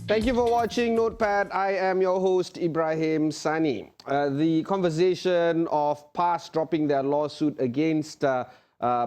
Thank you for watching Notepad. I am your host, Ibrahim Sani. The conversation of PAS dropping their lawsuit against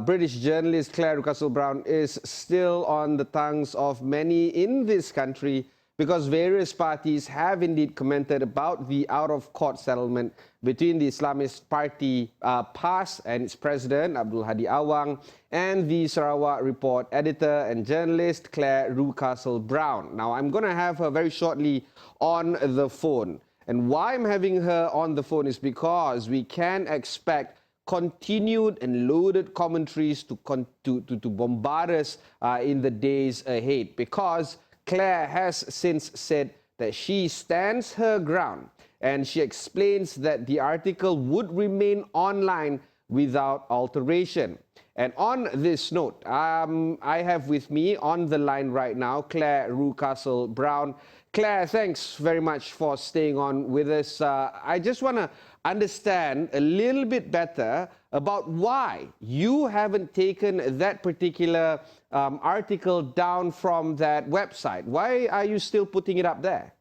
British journalist Clare Rewcastle-Brown is still on the tongues of many in this country because various parties have indeed commented about the out-of-court settlement between the Islamist party PAS and its president, Abdul Hadi Awang, and the Sarawak Report editor and journalist Clare Rewcastle-Brown. Now, I'm going to have her very shortly on the phone. And why I'm having her on the phone is because we can expect continued and loaded commentaries to bombard us in the days ahead, because Clare has since said that she stands her ground, and she explains that the article would remain online without alteration. And on this note, I have with me on the line right now Clare Rewcastle-Brown. Clare, thanks very much for staying on with us. I just want to understand a little bit better about why you haven't taken that particular article down from that website. Why are you still putting it up there?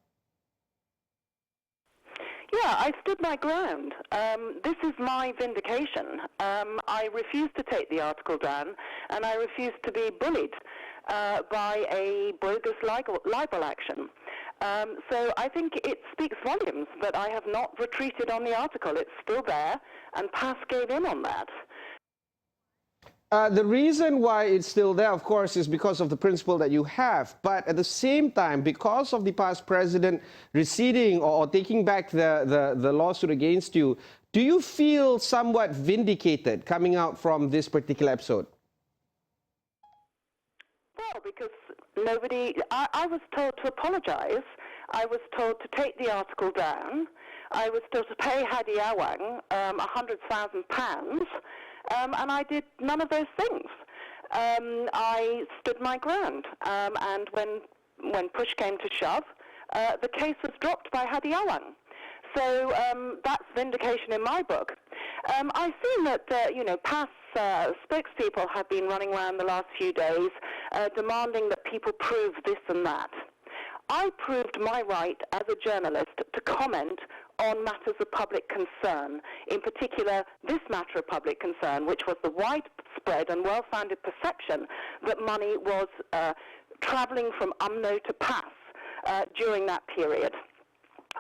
Yeah, I stood my ground. This is my vindication. I refuse to take the article down, and I refuse to be bullied by a bogus libel action. So I think it speaks volumes that I have not retreated on the article. It's still there, and PAS gave in on that. The reason why it's still there, of course, is because of the principle that you have. But at the same time, because of the past president receding or taking back the lawsuit against you, do you feel somewhat vindicated coming out from this particular episode? Well, because I was told to apologize. I was told to take the article down. I was told to pay Hadi Awang £100,000. And I did none of those things. I stood my ground, and when push came to shove, the case was dropped by Hadi Awang. So that's vindication in my book. I've seen that PAS spokespeople have been running around the last few days demanding that people prove this and that. I proved my right as a journalist to comment on matters of public concern, in particular this matter of public concern, which was the widespread and well-founded perception that money was travelling from UMNO to PAS during that period.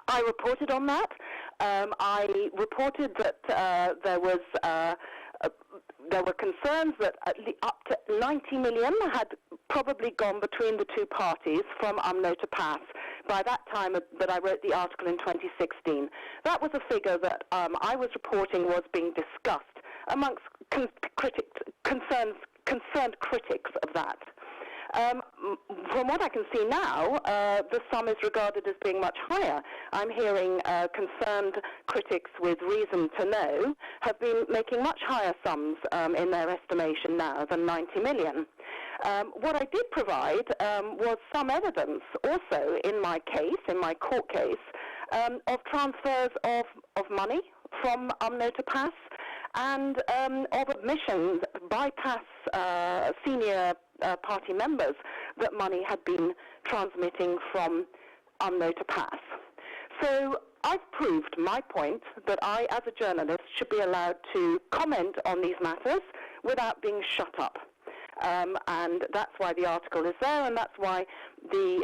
I reported on that. I reported that there were concerns that up to 90 million had probably gone between the two parties from UMNO to PAS by that time that I wrote the article in 2016. That was a figure that I was reporting was being discussed amongst concerned critics of that. From what I can see now, the sum is regarded as being much higher. I'm hearing concerned critics with reason to know have been making much higher sums in their estimation now than 90 million. What I did provide was some evidence also in my case, in my court case, of transfers of money from UMNO to PAS and of admissions by PAS senior party members that money had been transmitting from UMNO to PAS. So I've proved my point that I, as a journalist, should be allowed to comment on these matters without being shut up. And that's why the article is there, and that's why the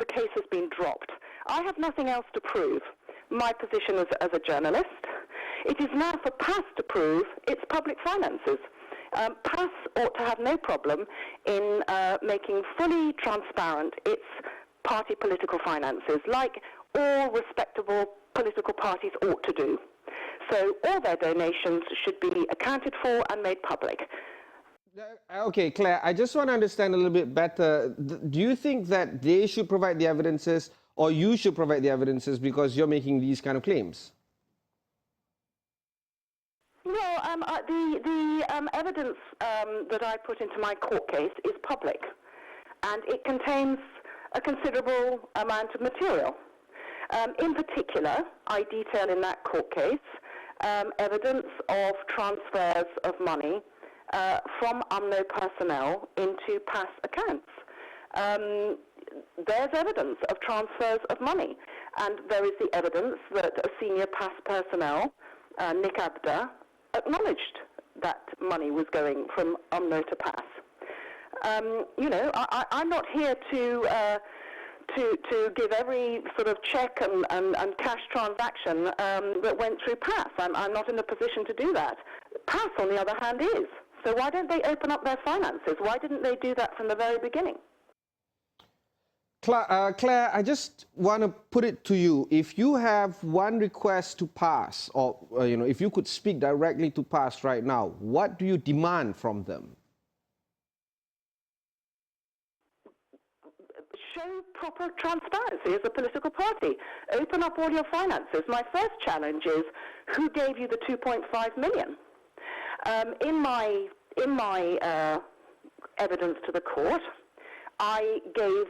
case has been dropped. I have nothing else to prove. My position as a journalist. It is now for PAS to prove its public finances. PAS ought to have no problem in making fully transparent its party political finances, like all respectable political parties ought to do. So all their donations should be accounted for and made public. Okay, Clare, I just want to understand a little bit better. Do you think that they should provide the evidences, or you should provide the evidences because you're making these kind of claims? Well, the evidence that I put into my court case is public, and it contains a considerable amount of material. In particular, I detail in that court case evidence of transfers of money from UMNO personnel into PAS accounts. there's evidence of transfers of money. And there is the evidence that a senior PAS personnel, Nick Abda, acknowledged that money was going from UMNO to PAS. I'm not here to give every sort of check and cash transaction that went through PAS. I'm not in a position to do that. PAS, on the other hand, is. So why don't they open up their finances? Why didn't they do that from the very beginning? Claire, I just want to put it to you. If you have one request to PAS, or if you could speak directly to PAS right now, what do you demand from them? Show proper transparency as a political party. Open up all your finances. My first challenge is, who gave you the 2.5 million? In my evidence to the court, I gave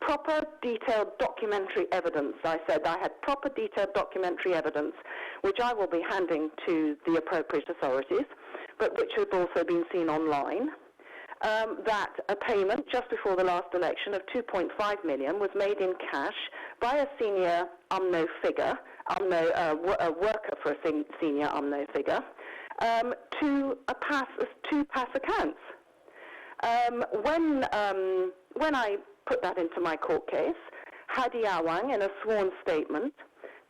proper detailed documentary evidence. I said I had proper detailed documentary evidence, which I will be handing to the appropriate authorities, but which have also been seen online. That a payment just before the last election of 2.5 million was made in cash by a senior UMNO figure, a worker for a senior UMNO figure, to two PAS accounts. When I put that into my court case, Hadi Awang, in a sworn statement,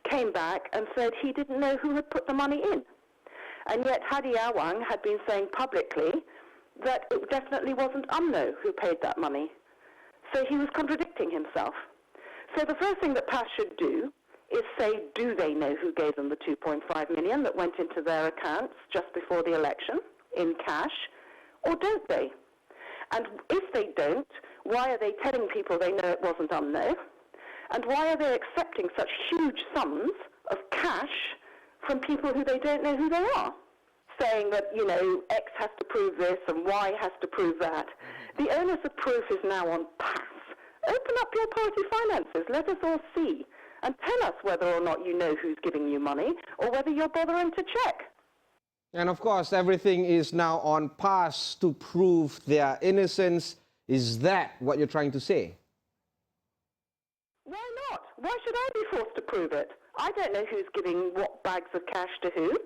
came back and said he didn't know who had put the money in. And yet Hadi Awang had been saying publicly that it definitely wasn't UMNO who paid that money. So he was contradicting himself. So the first thing that PAS should do is say, do they know who gave them the 2.5 million that went into their accounts just before the election in cash, or don't they? And if they don't, why are they telling people they know it wasn't UMNO? And why are they accepting such huge sums of cash from people who they don't know who they are? Saying that, X has to prove this and Y has to prove that. The onus of proof is now on PAS. Open up your party finances. Let us all see. And tell us whether or not you know who's giving you money, or whether you're bothering to check. And of course, everything is now on PAS to prove their innocence. Is that what you're trying to say? Why not? Why should I be forced to prove it? I don't know who's giving what bags of cash to who.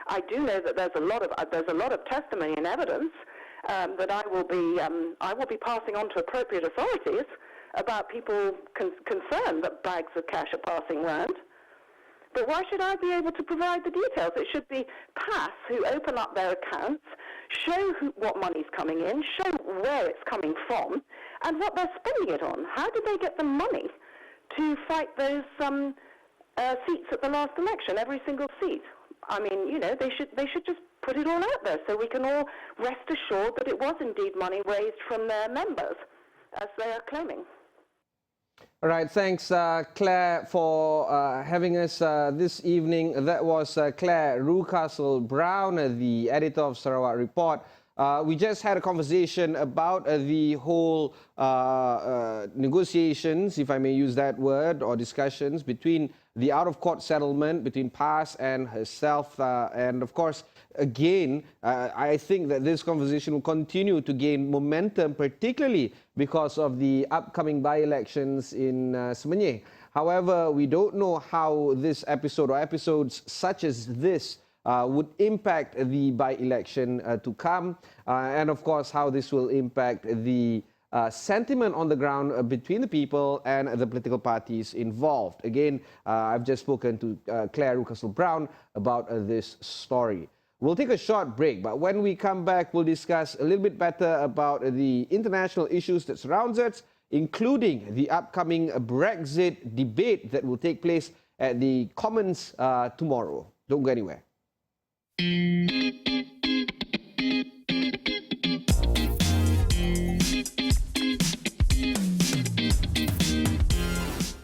I do know that there's a lot of testimony and evidence that I will be passing on to appropriate authorities about people concerned that bags of cash are passing round. But why should I be able to provide the details? It should be PAS who open up their accounts, show what money's coming in, show where it's coming from, and what they're spending it on. How did they get the money to fight those seats at the last election, every single seat? I mean, they should just put it all out there so we can all rest assured that it was indeed money raised from their members, as they are claiming. All right, thanks, Claire, for having us this evening. That was Clare Rewcastle-Brown, the editor of Sarawak Report. We just had a conversation about the whole negotiations, if I may use that word, or discussions between the out-of-court settlement between PAS and herself. And of course, again, I think that this conversation will continue to gain momentum, particularly because of the upcoming by-elections in Semenyih. However, we don't know how this episode or episodes such as this would impact the by-election to come, and of course how this will impact the sentiment on the ground between the people and the political parties involved. Again, I've just spoken to Clare Rewcastle-Brown about this story. We'll take a short break, but when we come back, we'll discuss a little bit better about the international issues that surrounds us, including the upcoming Brexit debate that will take place at the Commons tomorrow. Don't go anywhere.